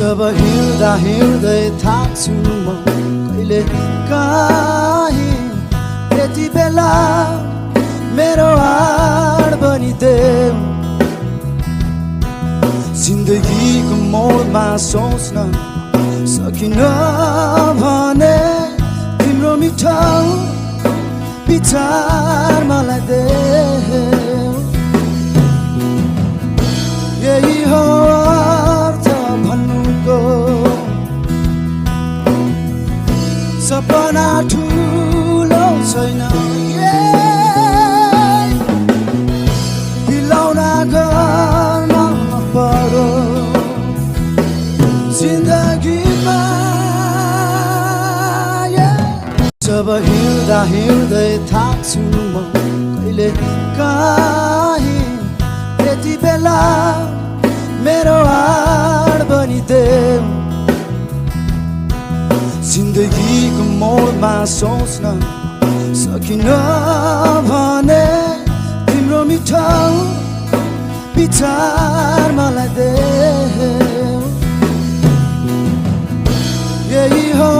जब हिँड्दा हिँड्दै थाक्छु म कहिले काहीँ त्यति बेला मेरो हाड बनिदेऊ जिन्दगीको मोडमा सोच्न सकिन भने तिम्रो मिठो विचार मलाई देऊ यही हो अर्थ भन्नुको सपना ठुलो छैन दिलाउना गर्न पर्यो जिन्दगीमा जब हिँड्दा हिँड्दै थाक्छु म कहिले काहीँ त्यति बेला मेरो हाड बनिदेऊ जिन्दगीको मोडमा सोच्न सकिन भने तिम्रो मिठो विचार मलाई देऊ यही हो